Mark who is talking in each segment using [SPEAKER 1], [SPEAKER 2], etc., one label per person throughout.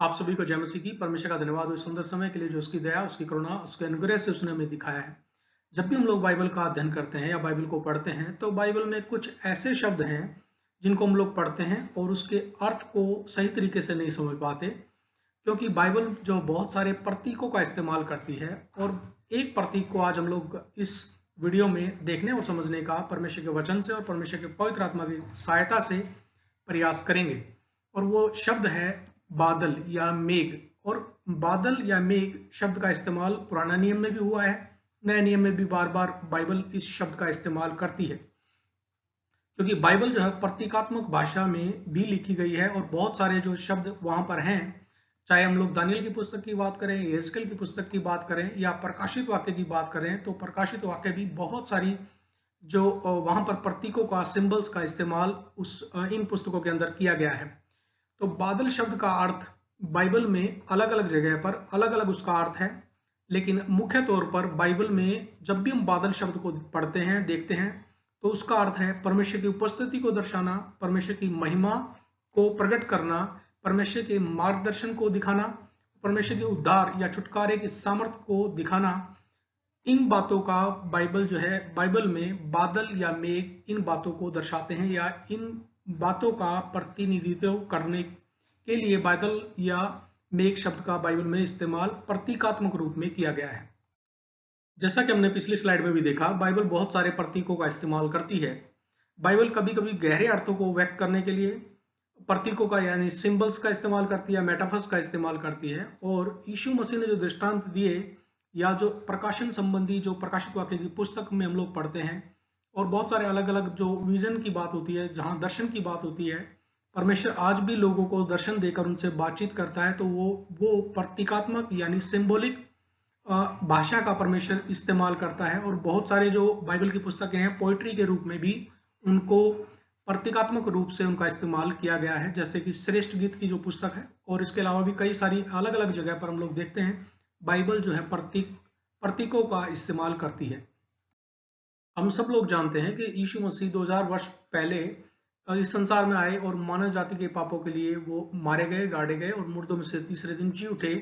[SPEAKER 1] आप सभी को जय मसीह की। परमेश्वर का धन्यवाद हो इस सुंदर समय के लिए जो उसकी दया, उसकी करुणा, उसके अनुग्रह से उसने हमें दिखाया है। जब भी हम लोग बाइबल का अध्ययन करते हैं या बाइबल को पढ़ते हैं तो बाइबल में कुछ ऐसे शब्द हैं जिनको हम लोग पढ़ते हैं और उसके अर्थ को सही तरीके से नहीं समझ पाते, क्योंकि बाइबल जो बहुत सारे प्रतीकों का इस्तेमाल करती है। और एक प्रतीक को आज हम लोग इस वीडियो में देखने और समझने का परमेश्वर के वचन से और परमेश्वर के पवित्र आत्मा की सहायता से प्रयास करेंगे। और वो शब्द है बादल या मेघ। और बादल या मेघ शब्द का इस्तेमाल पुराना नियम में भी हुआ है, नए नियम में भी बार बार बाइबल इस शब्द का इस्तेमाल करती है, क्योंकि बाइबल जो है प्रतीकात्मक भाषा में भी लिखी गई है। और बहुत सारे जो शब्द वहां पर हैं, चाहे हम लोग दानियल की पुस्तक की बात करें, यहेजकेल की पुस्तक की बात करें या प्रकाशित वाक्य की बात करें, तो प्रकाशित वाक्य भी बहुत सारी जो वहां पर प्रतीकों का, सिंबल्स का इस्तेमाल इन पुस्तकों के अंदर किया गया है। तो बादल शब्द का अर्थ बाइबल में अलग अलग जगह पर अलग अलग उसका अर्थ है, लेकिन मुख्य तौर पर बाइबल में जब भी हम बादल शब्द को पढ़ते हैं, देखते हैं, तो उसका अर्थ है परमेश्वर की उपस्थिति को दर्शाना, परमेश्वर की महिमा को प्रकट करना, परमेश्वर के मार्गदर्शन को दिखाना, परमेश्वर के उद्धार या छुटकारे की सामर्थ्य को दिखाना। इन बातों का बाइबल जो है, बाइबल में बादल या मेघ इन बातों को दर्शाते हैं, या इन बातों का प्रतिनिधित्व करने के लिए बादल या मेघ शब्द का बाइबल में इस्तेमाल प्रतीकात्मक रूप में किया गया है। जैसा कि हमने पिछली स्लाइड में भी देखा, बाइबल बहुत सारे प्रतीकों का इस्तेमाल करती है। बाइबल कभी कभी गहरे अर्थों को व्यक्त करने के लिए प्रतीकों का यानी सिंबल्स का इस्तेमाल करती है, मेटाफर्स का इस्तेमाल करती है। और यीशु मसीह ने जो दृष्टांत दिए या जो प्रकाशन संबंधी जो प्रकाशित वाक्य की पुस्तक में हम लोग पढ़ते हैं, और बहुत सारे अलग अलग जो विजन की बात होती है, जहां दर्शन की बात होती है, परमेश्वर आज भी लोगों को दर्शन देकर उनसे बातचीत करता है। तो वो प्रतीकात्मक यानी सिंबॉलिक भाषा का परमेश्वर इस्तेमाल करता है। और बहुत सारे जो बाइबल की पुस्तकें हैं, पोइट्री के रूप में भी उनको प्रतीकात्मक रूप से उनका इस्तेमाल किया गया है, जैसे कि श्रेष्ठ गीत की जो पुस्तक है। और इसके अलावा भी कई सारी अलग अलग जगह पर हम लोग देखते हैं बाइबल जो है प्रतीकों का इस्तेमाल करती है। हम सब लोग जानते हैं कि यीशु मसीह 2000 वर्ष पहले इस संसार में आए और मानव जाति के पापों के लिए वो मारे गए, गाड़े गए और मुर्दों में से तीसरे दिन जी उठे।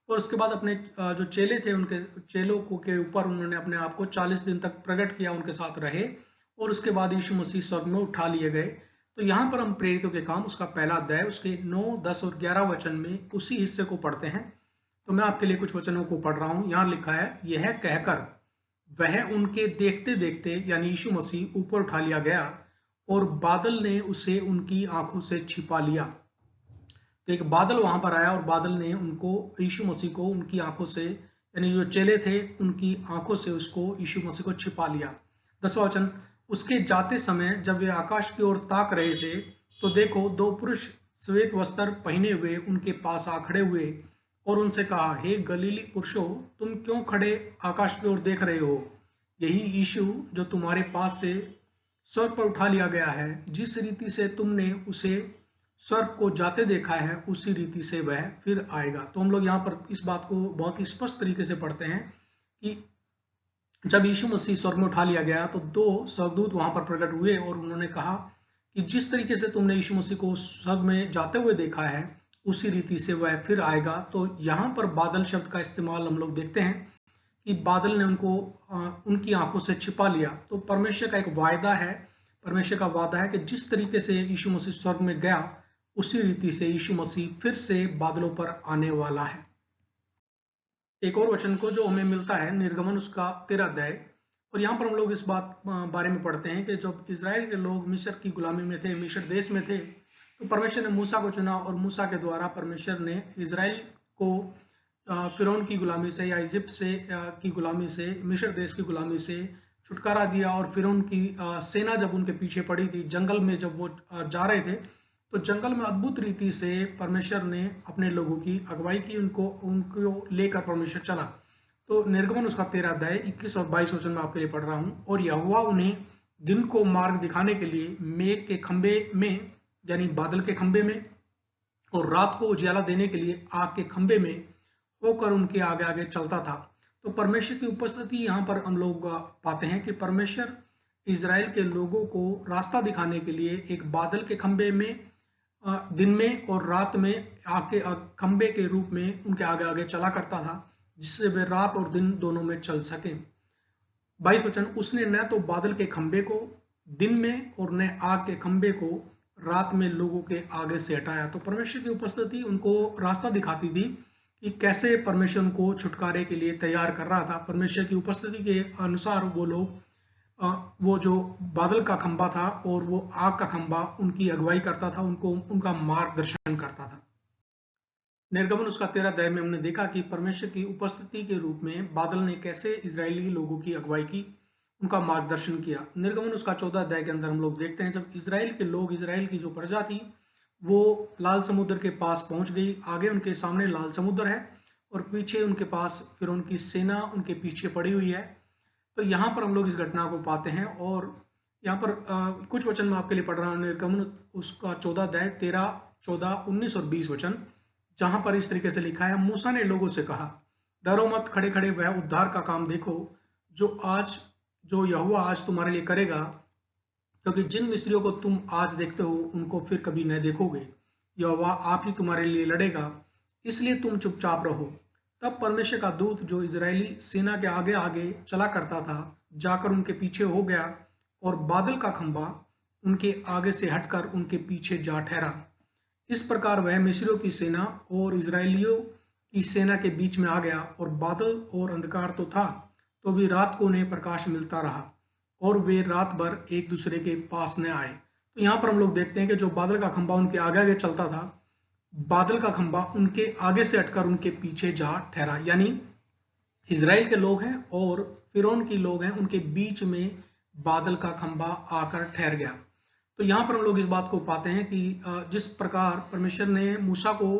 [SPEAKER 1] और उसके बाद अपने जो चेले थे, उनके चेलों को के ऊपर उन्होंने अपने आप को 40 दिन तक प्रकट किया, उनके साथ रहे। और उसके बाद यीशु मसीह स्वर्ग में उठा लिए गए। तो यहाँ पर हम प्रेरितों के काम उसका पहला अध्याय उसके 9, 10 और 11 वचन में उसी हिस्से को पढ़ते हैं। तो मैं आपके लिए कुछ वचनों को पढ़ रहा हूं। यहां लिखा है, यह कहकर वह उनके देखते देखते यानी यीशु मसीह ऊपर उठा लिया गया और बादल ने उसे उनकी आंखों से छिपा लिया। तो एक बादल वहां पर आया और बादल ने उनको, यीशु मसीह को, उनकी आंखों से यानी जो चेले थे उनकी आंखों से उसको, यीशु मसीह को छिपा लिया। 10वां वचन, उसके जाते समय जब वे आकाश की ओर ताक रहे थे, तो देखो 2 पुरुष श्वेत वस्त्र पहने हुए उनके पास आ खड़े हुए और उनसे कहा, हे गलीली पुरुषों, तुम क्यों खड़े आकाश की ओर देख रहे हो? यही यीशु जो तुम्हारे पास से स्वर्ग पर उठा लिया गया है, जिस रीति से तुमने उसे स्वर्ग को जाते देखा है, उसी रीति से वह फिर आएगा। तो हम लोग यहाँ पर इस बात को बहुत ही स्पष्ट तरीके से पढ़ते हैं कि जब यीशु मसीह स्वर्ग में उठा लिया गया तो 2 स्वर्गदूत वहां पर प्रकट हुए और उन्होंने कहा कि जिस तरीके से तुमने यीशु मसीह को स्वर्ग में जाते हुए देखा है, उसी रीति से वह फिर आएगा। तो यहाँ पर बादल शब्द का इस्तेमाल हम लोग देखते हैं कि बादल ने उनको उनकी आंखों से छिपा लिया। तो परमेश्वर का एक वायदा है, परमेश्वर का वादा है कि जिस तरीके से यीशु मसीह स्वर्ग में गया, उसी रीति से यीशु मसीह फिर से बादलों पर आने वाला है। एक और वचन को जो हमें मिलता है, निर्गमन उसका 13 अध्याय। और यहाँ पर हम लोग इस बात बारे में पढ़ते हैं कि जब इजराइल के लोग मिस्र की गुलामी में थे, मिस्र देश में थे, तो परमेश्वर ने मूसा को चुना और मूसा के द्वारा परमेश्वर ने इजराइल को फिरौन की गुलामी से या इजिप्ट से की गुलामी से, मिस्र देश की गुलामी से छुटकारा दिया। और फिरौन की सेना जब उनके पीछे पड़ी थी, जंगल में जब वो जा रहे थे, तो जंगल में अद्भुत रीति से परमेश्वर ने अपने लोगों की अगुवाई की, उनको लेकर परमेश्वर चला। तो निर्गमन उसका 13 अध्याय 21 और 22 वचन में आपके लिए पढ़ रहा हूं। और यहोवा उन्हें दिन को मार्ग दिखाने के लिए मेघ के खंबे में यानी बादल के खंबे में और रात को उजियाला देने के लिए आग के खंबे में होकर उनके आगे आगे चलता था। तो परमेश्वर की उपस्थिति यहाँ पर हम लोग पाते हैं कि परमेश्वर इजराइल के लोगों को रास्ता दिखाने के लिए एक बादल के खंबे में दिन में और रात में आके खंबे के रूप में उनके आगे आगे चला करता था, जिससे वे रात और दिन दोनों में चल सके। 22 वचन, उसने न तो बादल के खंबे को दिन में और न आग के खंबे को रात में लोगों के आगे से हटाया। तो परमेश्वर की उपस्थिति उनको रास्ता दिखाती थी कि कैसे परमेश्वर उनको छुटकारे के लिए तैयार कर रहा था। परमेश्वर की उपस्थिति के अनुसार वो लोग वो जो बादल का खंबा था और वो आग का खंबा उनकी अगुवाई करता था, उनको उनका मार्गदर्शन करता था। निर्गमन उसका 13 अध्याय में हमने देखा कि परमेश्वर की उपस्थिति के रूप में बादल ने कैसे इजरायली लोगों की अगुवाई की, उनका मार्गदर्शन किया। निर्गमन उसका 14 अध्याय के अंदर हम लोग देखते हैं जब इजराइल के लोग, इजराइल की जो प्रजा थी, वो लाल समुद्र के पास पहुंच गई। आगे उनके सामने लाल समुद्र है और पीछे उनके पास फिर उनकी सेना उनके पीछे पड़ी हुई है। तो यहाँ पर हम लोग इस घटना को पाते हैं और यहाँ पर कुछ वचन मैं आपके लिए पढ़ रहा हूँ। निर्गमन उसका 14 अध्याय 13, 14, 19 और 20 वचन, जहां पर इस तरीके से लिखा है, मूसा ने लोगों से कहा, डरो मत, खड़े खड़े वह उद्धार का काम देखो जो यहोवा आज तुम्हारे लिए करेगा, क्योंकि जिन मिस्रियों को तुम आज देखते हो उनको फिर कभी न देखोगे। यहोवा आप ही तुम्हारे लिए लड़ेगा, इसलिए तुम चुपचाप रहो। तब परमेश्वर का दूत जो इजरायली सेना के आगे आगे चला करता था, जाकर उनके पीछे हो गया और बादल का खंबा उनके आगे से हटकर उनके पीछे जा ठहरा। इस प्रकार वह मिस्रियों की सेना और इजरायलियों की सेना के बीच में आ गया, और बादल और अंधकार तो था, तो भी रात को उन्हें प्रकाश मिलता रहा और वे रात भर एक दूसरे के पास न आए। तो यहाँ पर हम लोग देखते हैं कि जो बादल का खंबा उनके आगे आगे चलता था, बादल का खंबा उनके आगे से हटकर उनके पीछे जा ठहरा। यानी इजराइल के लोग हैं और फिरौन की लोग हैं, उनके बीच में बादल का खंबा आकर ठहर गया। तो यहाँ पर हम लोग इस बात को पाते हैं कि जिस प्रकार परमेश्वर ने मूसा को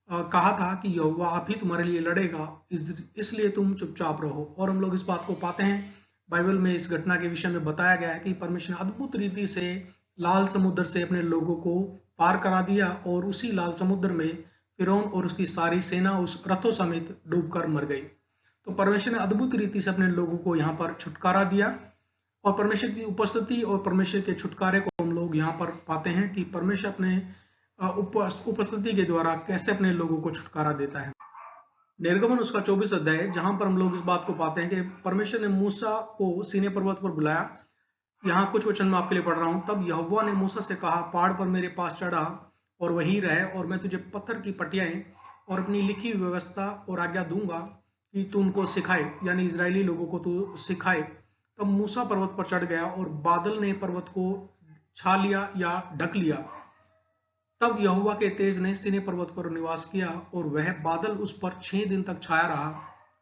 [SPEAKER 1] कहा था कि यहोवा आप ही तुम्हारे लिए लड़ेगा, इसलिए तुम चुपचाप रहो। और हम लोग इस बात को पाते हैं, बाइबल में इस घटना के विषय में बताया गया है कि परमेश्वर ने अद्भुत रीति से लाल समुद्र से अपने लोगों को पार करा दिया और उसी लाल समुद्र में फिरौन और उसकी सारी सेना उस रथों समेत डूबकर मर गई। तो परमेश्वर ने अद्भुत रीति से अपने लोगों को यहाँ पर छुटकारा दिया, और परमेश्वर की उपस्थिति और परमेश्वर के छुटकारे को हम लोग यहाँ पर पाते हैं कि परमेश्वर अपने उपस्थिति के द्वारा कैसे अपने लोगों को छुटकारा देता है। निर्गमन उसका 24 अध्याय, जहां पर हम लोग इस बात को पाते हैं कि परमेश्वर ने मूसा को सीने पर्वत पर बुलाया। यहाँ कुछ वचन मैं आपके लिए पढ़ रहा हूँ। तब यहोवा ने मूसा से कहा, पहाड़ पर मेरे पास चढ़ा और वहीं रहे, और मैं तुझे पत्थर की पटियाएं और अपनी लिखी हुई व्यवस्था और आज्ञा दूंगा कि तू उनको सिखाए, यानी इजरायली लोगों को तू सिखाए। तब मूसा पर्वत पर चढ़ गया और बादल ने पर्वत को छा लिया या ढक लिया। तब यहोवा के तेज ने सीने पर्वत पर निवास किया और वह बादल उस पर 6 दिन तक छाया रहा,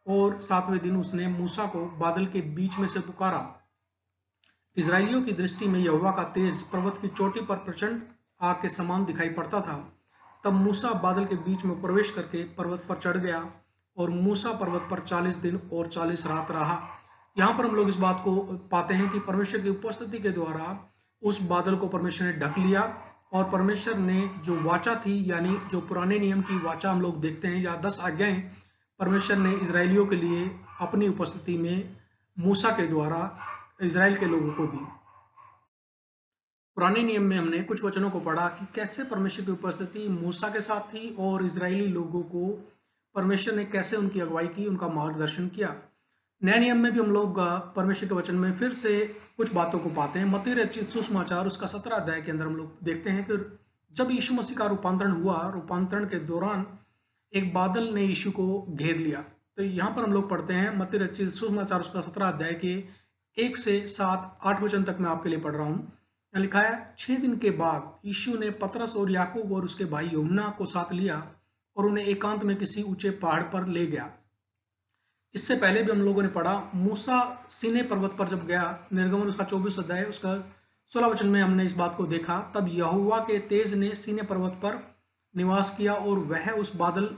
[SPEAKER 1] और 7वें दिन उसने मूसा को बादल के बीच में से पुकारा। इजराइलियों की दृष्टि में यहोवा का तेज पर्वत की चोटी पर प्रचंड आग के समान दिखाई पड़ता था। तब मूसा बादल के बीच में प्रवेश करके पर्वत पर चढ़ गया, और मूसा पर्वत पर 40 दिन और 40 रात रहा। यहाँ पर हम लोग इस बात को पाते हैं कि परमेश्वर की उपस्थिति के द्वारा उस बादल को परमेश्वर ने ढक लिया, और परमेश्वर ने जो वाचा थी, यानी जो पुराने नियम की वाचा हम लोग देखते हैं, या 10 आज्ञाएं परमेश्वर ने इजरायलियों के लिए अपनी उपस्थिति में मूसा के द्वारा इजराइल के लोगों को दी। पुराने नियम में हमने कुछ वचनों को पढ़ा कि कैसे परमेश्वर की उपस्थिति मूसा के साथ थी और इजरायली लोगों को परमेश्वर ने कैसे उनकी अगुवाई की, उनका मार्गदर्शन किया। नए नियम में भी हम लोग परमेश्वर के वचन में फिर से कुछ बातों को पाते हैं। मत्ती रचित सुसमाचार उसका 17 अध्याय के अंदर हम लोग देखते हैं कि जब यीशु मसीह का रूपांतरण हुआ, रूपांतरण के दौरान एक बादल ने यीशु को घेर लिया। तो यहाँ पर हम लोग पढ़ते हैं मत्ती रचित सुसमाचार उसका 17 अध्याय के 1 से 7, 8 वचन तक मैं आपके लिए पढ़ रहा हूँ। यहाँ लिखा है, 6 दिन के बाद यीशु ने पतरस और याकूब और उसके भाई यूहन्ना को साथ लिया और उन्हें एकांत में किसी ऊंचे पहाड़ पर ले गया। इससे पहले भी हम लोगों ने पढ़ा, मूसा सीने पर्वत पर जब गया, निर्गमन उसका 24 अध्याय उसका 16 वचन में हमने इस बात को देखा। तब यहोवा के तेज ने सीने पर्वत पर निवास किया और वह उस बादल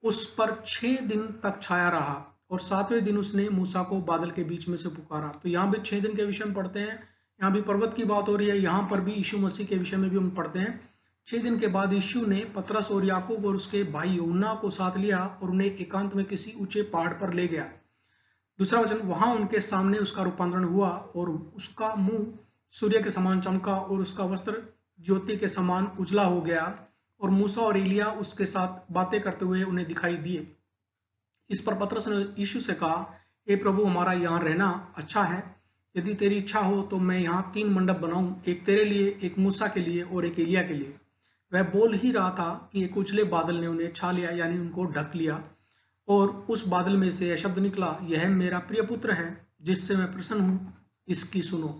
[SPEAKER 1] उस पर 6 दिन तक छाया रहा, और 7वें दिन उसने मूसा को बादल के बीच में से पुकारा। तो यहाँ भी 6 दिन के विषय में पढ़ते हैं, यहाँ भी पर्वत की बात हो रही है। यहाँ पर भी यीशु मसीह के विषय में भी हम पढ़ते हैं। 6 दिन के बाद यीशु ने पतरस और याकूब और उसके भाई यूहन्ना को साथ लिया और उन्हें एकांत में किसी ऊंचे पहाड़ पर ले गया। दूसरा वचन, वहां उनके सामने उसका रूपांतरण हुआ और उसका मुंह सूर्य के समान चमका और उसका वस्त्र ज्योति के समान उजला हो गया और मूसा और एलिया उसके साथ बातें करते हुए उन्हें दिखाई दिए। इस पर पतरस ने यीशु से कहा, हे प्रभु, हमारा यहाँ रहना अच्छा है। यदि तेरी इच्छा हो तो मैं यहाँ 3 मंडप बनाऊं, एक तेरे लिए, एक मूसा के लिए और एक एलिया के लिए। वह बोल ही रहा था कि एक उजले बादल ने उन्हें छा लिया, यानी उनको ढक लिया, और उस बादल में से यह शब्द निकला, यह मेरा प्रिय पुत्र है जिससे मैं प्रसन्न हूँ, इसकी सुनो।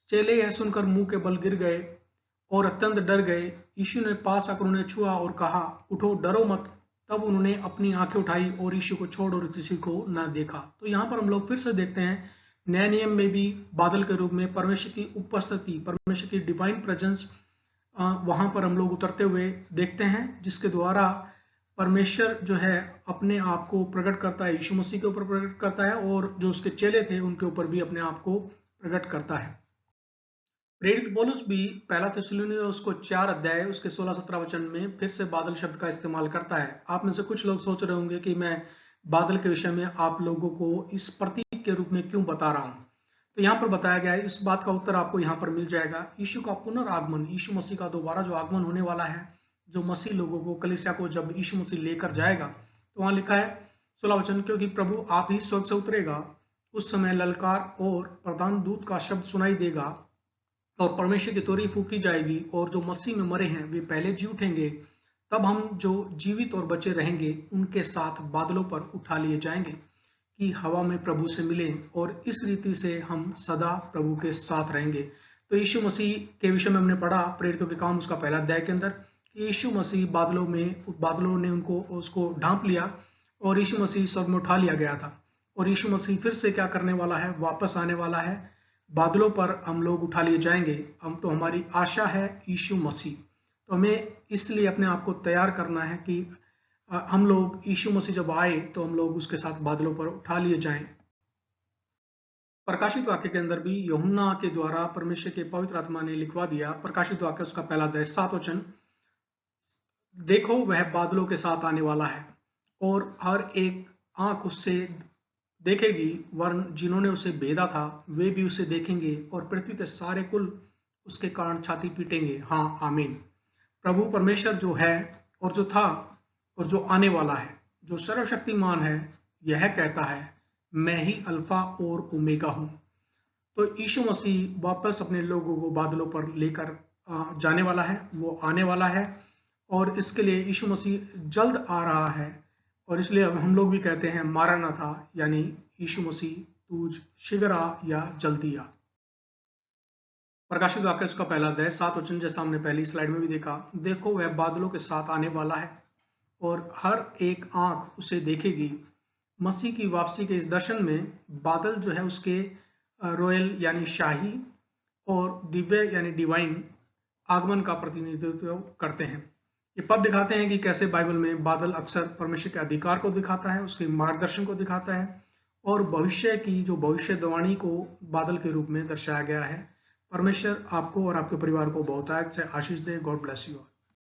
[SPEAKER 1] चेले यह सुनकर मुंह के बल गिर गए और अत्यंत डर गए। यीशु ने पास आकर उन्हें छुआ और कहा, उठो, डरो मत। तब उन्होंने अपनी आंखें उठाई और यीशु को छोड़ और किसी को न देखा। तो यहाँ पर हम लोग फिर से देखते हैं, नए नियम में भी बादल के रूप में परमेश्वर की उपस्थिति, परमेश्वर की डिवाइन प्रेजेंस वहां पर हम लोग उतरते हुए देखते हैं, जिसके द्वारा परमेश्वर जो है अपने आप को प्रकट करता है, यीशु मसीह के ऊपर प्रकट करता है और जो उसके चेले थे उनके ऊपर भी अपने आप को प्रकट करता है। प्रेरित पौलुस भी पहला थिस्सलुनीकियों को 4 अध्याय उसके 16-17 वचन में फिर से बादल शब्द का इस्तेमाल करता है। आप में से कुछ लोग सोच रहे होंगे कि मैं बादल के विषय में आप लोगों को इस प्रतीक के रूप में क्यों बता रहा हूं। तो यहाँ पर बताया गया है, इस बात का उत्तर आपको यहाँ पर मिल जाएगा। यीशु का पुनर्आगमन, यीशु मसीह का दोबारा जो आगमन होने वाला है, जो मसीह लोगों को, कलीसिया को जब यीशु मसीह लेकर जाएगा, तो वहां लिखा है 16 वचन, क्योंकि प्रभु आप ही स्वर्ग से उतरेगा, उस समय ललकार और प्रधान दूत का शब्द सुनाई देगा और परमेश्वर की तुरही फूंकी जाएगी और जो मसीह में मरे हैं वे पहले जी उठेंगे। तब हम जो जीवित और बचे रहेंगे उनके साथ बादलों पर उठा लिए जाएंगे कि हवा में प्रभु से मिले और इस रीति से हम सदा प्रभु के साथ रहेंगे। तो यीशु मसीह के विषय में हमने पढ़ा प्रेरितों के काम उसका पहला अध्याय के अंदर कि यीशु मसीह बादलों ने उसको ढांप लिया और यीशु मसीह स्वर्ग में उठा लिया गया था। और यीशु मसीह फिर से क्या करने वाला है, वापस आने वाला है, बादलों पर हम लोग उठा लिए जाएंगे। तो हमारी आशा है यीशु मसीह। तो हमें इसलिए अपने आप को तैयार करना है कि हम लोग यीशु मसीह जब आए तो हम लोग उसके साथ बादलों पर उठा लिए जाएं। प्रकाशित वाक्य के अंदर भी यूहन्ना के द्वारा परमेश्वर के पवित्र आत्मा ने लिखवा दिया। प्रकाशित वाक्य उसका पहला अध्याय 7 वचन, देखो वह बादलों के साथ आने वाला है और हर एक आंख उससे देखेगी, वरन जिन्होंने उसे भेदा था वे भी उसे देखेंगे और पृथ्वी के सारे कुल उसके कारण छाती पीटेंगे। हाँ, आमीन। प्रभु परमेश्वर जो है और जो था और जो आने वाला है, जो सर्वशक्तिमान है, यह कहता है, मैं ही अल्फा और ओमेगा हूं। तो यीशु मसीह वापस अपने लोगों को बादलों पर लेकर जाने वाला है, वो आने वाला है और इसके लिए यीशु मसीह जल्द आ रहा है। और इसलिए हम लोग भी कहते हैं मारानाथा, यानी यीशु मसीह तू शीघ्र आ या जल्दी आ। प्रकाशित वाक्य उसका पहला अध्याय 7 वचन, जैसा हमने पहली स्लाइड में भी देखा, देखो वह बादलों के साथ आने वाला है और हर एक आंख उसे देखेगी। मसीह की वापसी के इस दर्शन में बादल जो है उसके रॉयल यानी शाही और दिव्य यानी डिवाइन आगमन का प्रतिनिधित्व करते हैं। ये पद दिखाते हैं कि कैसे बाइबल में बादल अक्सर परमेश्वर के अधिकार को दिखाता है, उसके मार्गदर्शन को दिखाता है और भविष्य की जो भविष्यवाणी को बादल के रूप में दर्शाया गया है। परमेश्वर आपको और आपके परिवार को बहुतायत से आशीष दे। God bless you.